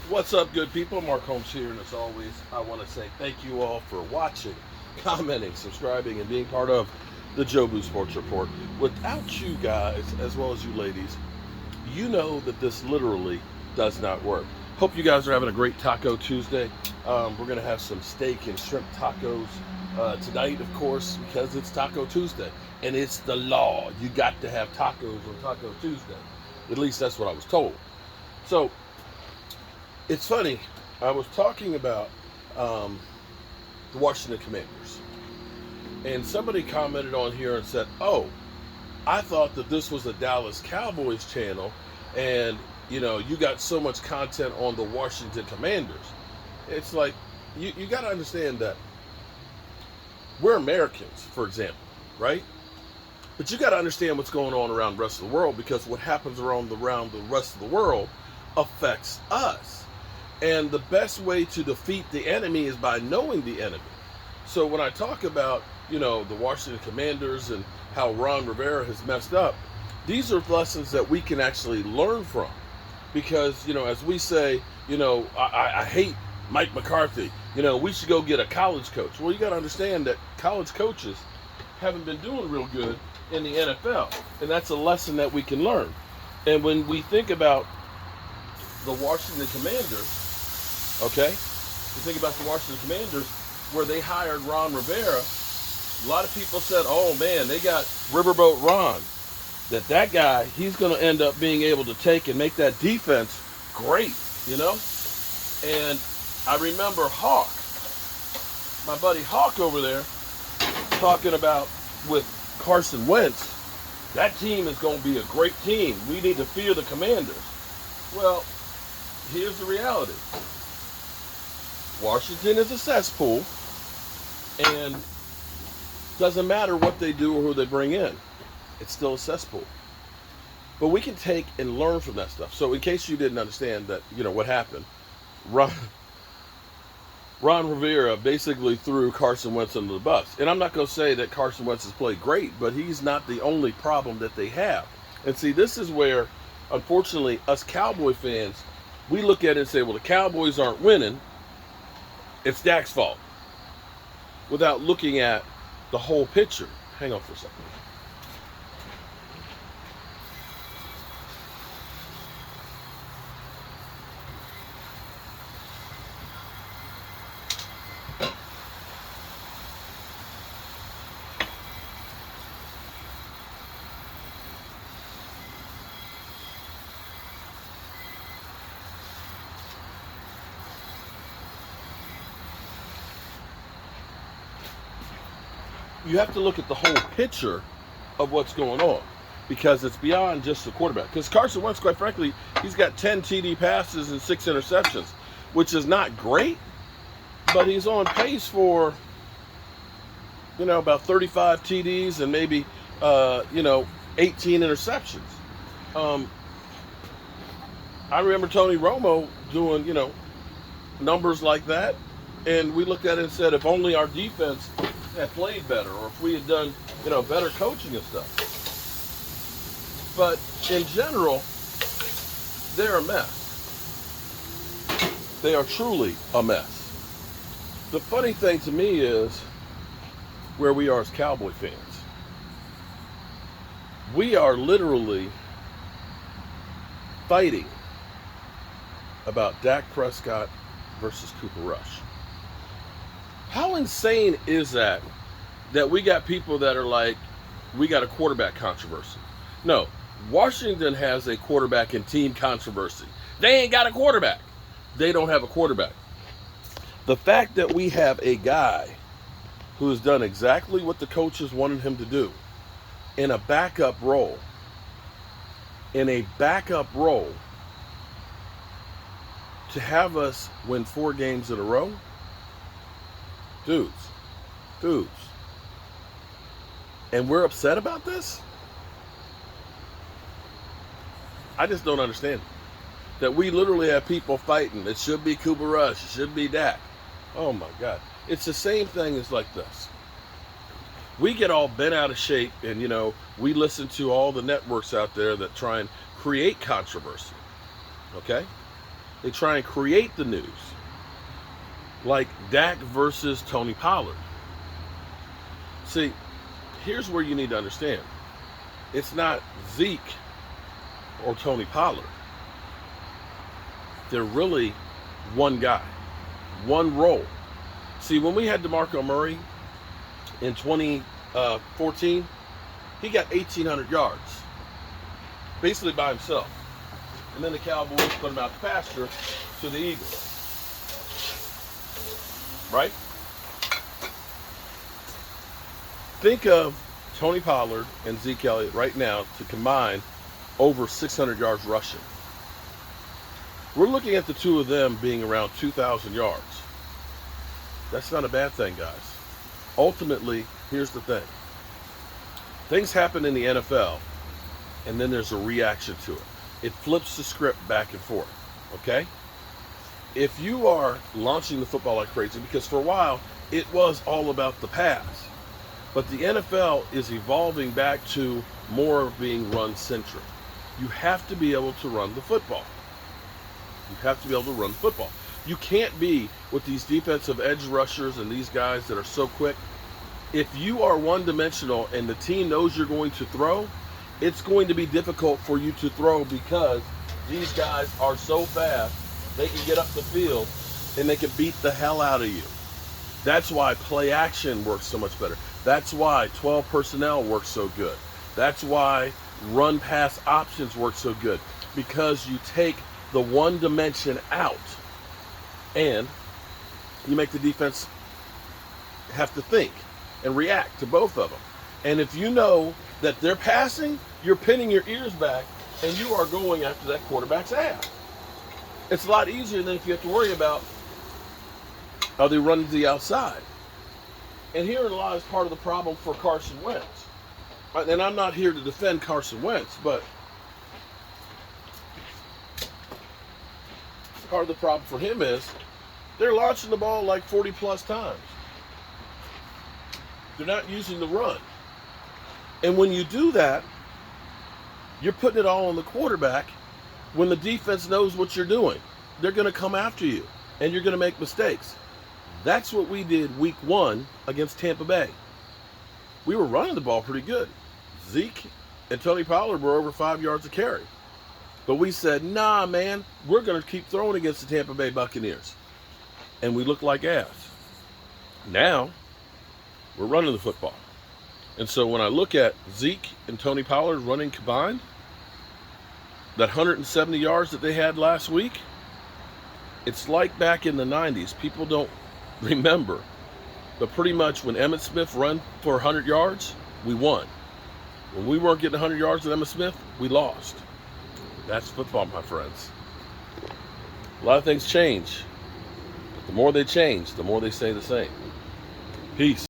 What's up, good people? Mark Holmes here, and as always, I want to say thank you all for watching, commenting, subscribing, and being part of the Jobu Sports Report. Without you guys, as well as you ladies, you know that this literally does not work. Hope you guys are having a great Taco Tuesday. We're going to have some steak and shrimp tacos tonight, of course, because it's Taco Tuesday, and it's the law. You got to have tacos on Taco Tuesday. At least that's what I was told. So, it's funny, I was talking about the Washington Commanders, and somebody commented on here and said, oh, I thought that this was a Dallas Cowboys channel, and, you got so much content on the Washington Commanders. It's like, you got to understand that we're Americans, for example, right? But you got to understand what's going on around the rest of the world, because what happens around the rest of the world affects us. And the best way to defeat the enemy is by knowing the enemy. So when I talk about, the Washington Commanders and how Ron Rivera has messed up, these are lessons that we can actually learn from. Because, as we say, I hate Mike McCarthy. We should go get a college coach. Well, you got to understand that college coaches haven't been doing real good in the NFL. And that's a lesson that we can learn. And when we think about the Washington Commanders, okay, you think about the Washington Commanders, where they hired Ron Rivera, a lot of people said, oh man, they got Riverboat Ron. That guy, he's going to end up being able to take and make that defense great, And I remember Hawk, my buddy Hawk over there, talking about with Carson Wentz, that team is going to be a great team. We need to fear the Commanders. Well, here's the reality. Washington is a cesspool, and doesn't matter what they do or who they bring in. It's still a cesspool. But we can take and learn from that stuff. So in case you didn't understand that, what happened, Ron Rivera basically threw Carson Wentz under the bus. And I'm not going to say that Carson Wentz has played great, but he's not the only problem that they have. And see, this is where, unfortunately, us Cowboy fans, we look at it and say, well, the Cowboys aren't winning. It's Dak's fault, without looking at the whole picture. Hang on for a second. You have to look at the whole picture of what's going on, because it's beyond just the quarterback. Because Carson Wentz, quite frankly, he's got 10 TD passes and 6 interceptions, which is not great, but he's on pace for, about 35 TDs and maybe, 18 interceptions. I remember Tony Romo doing, numbers like that, and we looked at it and said, if only our defense had played better, or if we had done, better coaching and stuff. But in general, they're a mess. They are truly a mess. The funny thing to me is where we are as Cowboy fans. We are literally fighting about Dak Prescott versus Cooper Rush. How insane is that we got people that are like, we got a quarterback controversy? No, Washington has a quarterback and team controversy. They ain't got a quarterback. They don't have a quarterback. The fact that we have a guy who has done exactly what the coaches wanted him to do in a backup role, to have us win 4 games in a row, dudes, and we're upset about this? I just don't understand that we literally have people fighting. It should be Cooper Rush. It should be Dak. Oh my God. It's the same thing as like this. We get all bent out of shape, and we listen to all the networks out there that try and create controversy. Okay? They try and create the news. Like Dak versus Tony Pollard. See, here's where you need to understand. It's not Zeke or Tony Pollard. They're really one guy, one role. See, when we had DeMarco Murray in 2014, he got 1,800 yards, basically by himself. And then the Cowboys put him out to pasture to the Eagles. Right? Think of Tony Pollard and Zeke Elliott right now to combine over 600 yards rushing. We're looking at the two of them being around 2,000 yards. That's not a bad thing, guys. Ultimately, here's the thing. Things happen in the NFL, and then there's a reaction to it. It flips the script back and forth, okay? If you are launching the football like crazy, because for a while, it was all about the pass. But the NFL is evolving back to more of being run-centric. You have to be able to run the football. You have to be able to run the football. You can't be with these defensive edge rushers and these guys that are so quick. If you are one-dimensional and the team knows you're going to throw, it's going to be difficult for you to throw because these guys are so fast, they can get up the field and they can beat the hell out of you. That's why play action works so much better. That's why 12 personnel works so good. That's why run pass options work so good, because you take the one dimension out and you make the defense have to think and react to both of them. And if you know that they're passing, you're pinning your ears back and you are going after that quarterback's ass. It's a lot easier than if you have to worry about are they running to the outside. And herein lies part of the problem for Carson Wentz. And I'm not here to defend Carson Wentz, but part of the problem for him is they're launching the ball like 40 plus times. They're not using the run. And when you do that, you're putting it all on the quarterback when the defense knows what you're doing. They're going to come after you, and you're going to make mistakes. That's what we did week 1 against Tampa Bay. We were running the ball pretty good. Zeke and Tony Pollard were over 5 yards a carry. But we said, nah, man, we're going to keep throwing against the Tampa Bay Buccaneers. And we looked like ass. Now, we're running the football. And so when I look at Zeke and Tony Pollard running combined, that 170 yards that they had last week, it's like back in the 90s. People don't remember. But pretty much when Emmitt Smith ran for 100 yards, we won. When we weren't getting 100 yards with Emmitt Smith, we lost. That's football, my friends. A lot of things change. But the more they change, the more they stay the same. Peace.